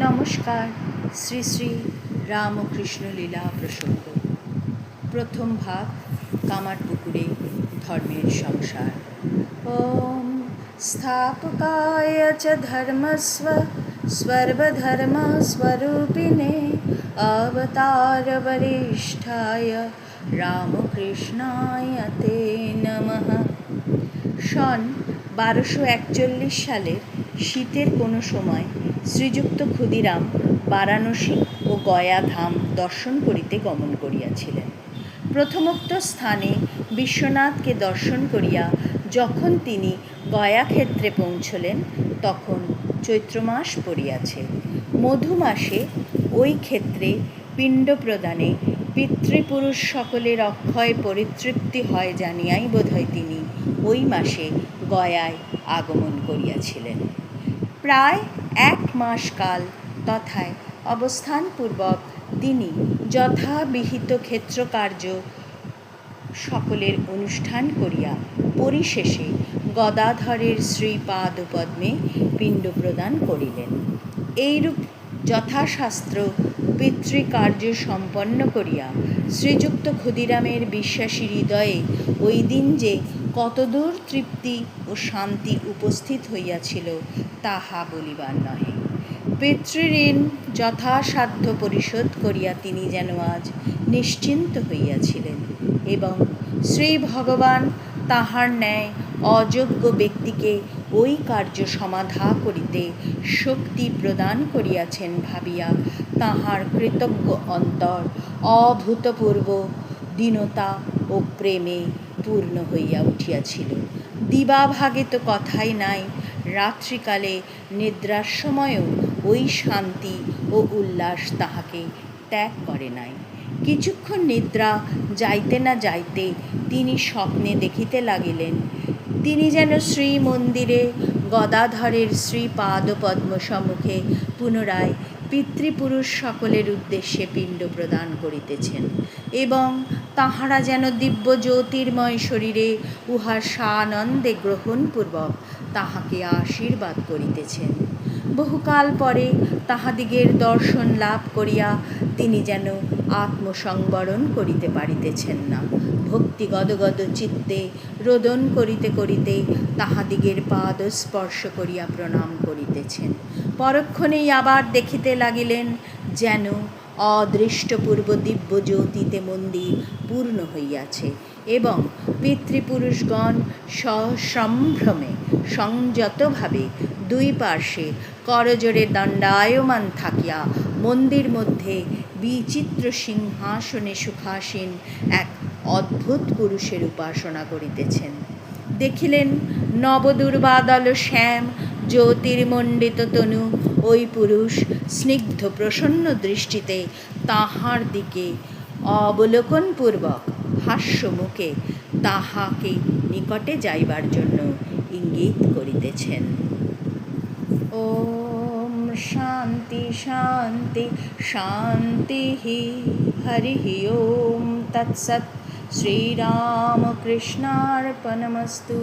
নমস্কার। শ্রী শ্রী রামকৃষ্ণ লীলা প্রসঙ্গ। প্রথম ভাগ, কামারপুকুরে ধর্মের সংসার। ওম স্থাপকায় চ ধর্মস্ব সর্বধর্মস্বরূপিণে অবতার বরিষ্ঠায় রামকৃষ্ণায় তে নমঃ। সন 1241 সালের শীতের কোনো সময় শ্রীযুক্ত ক্ষুদিরাম বারাণসী ও গয়া ধাম দর্শন করিতে গমন করিয়াছিলেন। প্রথমোক্ত স্থানে বিশ্বনাথকে দর্শন করিয়া যখন তিনি গয়া ক্ষেত্রে পৌঁছলেন, তখন চৈত্রমাস পড়িয়াছে। মধু মাসে ওই ক্ষেত্রে পিণ্ড প্রদানে পিতৃপুরুষ সকলের অক্ষয় পরিতৃপ্তি হয় জানিয়াই বোধহয় তিনি ওই মাসে গয়ায় আগমন করিয়াছিলেন। প্রায় 1 মাস কাল তথায় অবস্থানপূর্বক তিনি যথাবিহিত ক্ষেত্রকার্য সকলের অনুষ্ঠান করিয়া পরিশেষে গদাধরের শ্রীপাদপদ্মে পিণ্ড প্রদান করিলেন। এইরূপ যথাশাস্ত্র পিতৃকার্য সম্পন্ন করিয়া শ্রীযুক্ত ক্ষুদিরামের বিশ্বাসী হৃদয়ে ওই দিন যে কতদূর তৃপ্তি ও শান্তি উপস্থিত হইয়াছিল তাহা বলিবার নহে। পিতৃঋণ যথাসাধ্য পরিশোধ করিয়া তিনি যেন আজ নিশ্চিন্ত হইয়াছিলেন এবং শ্রী ভগবান তাহার ন্যায় অযোগ্য ব্যক্তিকে ওই কার্য সমাধা করিতে শক্তি প্রদান করিয়াছেন ভাবিয়া তাহার কৃতজ্ঞ অন্তর অভূতপূর্ব দীনতা ও প্রেমে পূর্ণ হইয়া উঠিয়াছিল। দিবাভাগে তো কথাই নাই, রাত্রিকালে নিদ্রার সময়ও ওই শান্তি ও উল্লাস তাহাকে ত্যাগ করে নাই। কিছুক্ষণ নিদ্রা যাইতে না যাইতে তিনি স্বপ্নে দেখিতে লাগিলেন, তিনি যেন শ্রীমন্দিরে গদাধরের শ্রীপাদপদ্ম সম্মুখে পুনরায় পিতৃপুরুষ সকলের উদ্দেশ্যে পিণ্ড প্রদান করিতেছেন এবং তাহারা যেন দিব্য জ্যোতির্ময় শরীরে উহা সানন্দে গ্রহণপূর্বক তাহাকে আশীর্বাদ করিতেছেন। বহুকাল পরে তাহাদিগের দর্শন লাভ করিয়া তিনি যেন আত্মসংবরণ করিতে পারিতেছেন না। ভক্তি গদগদ চিত্তে রোদন করিতে করিতে তাহাদিগের পাদ স্পর্শ করিয়া প্রণাম করিতেছেন। পরক্ষণেই আবার দেখিতে লাগিলেন যেন অদৃষ্টপূর্ব দিব্য জ্যোতিতে মন্দির পূর্ণ হইয়াছে এবং পিতৃপুরুষগণ সসম্ভ্রমে সংযতভাবে দুই পার্শ্বে করজোড়ে দণ্ডায়মান থাকিয়া মন্দির মধ্যে বিচিত্র সিংহাসনে সুখাসীন এক অদ্ভুত পুরুষের উপাসনা করিতেছেন। দেখিলেন নবদুর্বাদল শ্যাম জ্যোতির্মণ্ডিত তনু ওই পুরুষ স্নিগ্ধ প্রসন্ন দৃষ্টিতে তাহার দিকে অবলোকনপূর্বক হাস্যমুখে তাহাকে নিকটে যাইবার জন্য ইঙ্গিত করিতেছেন। ওম শান্তি শান্তি শান্তি হরি ওম তৎসৎ। শ্রীরামকৃষ্ণার্পণমস্তু।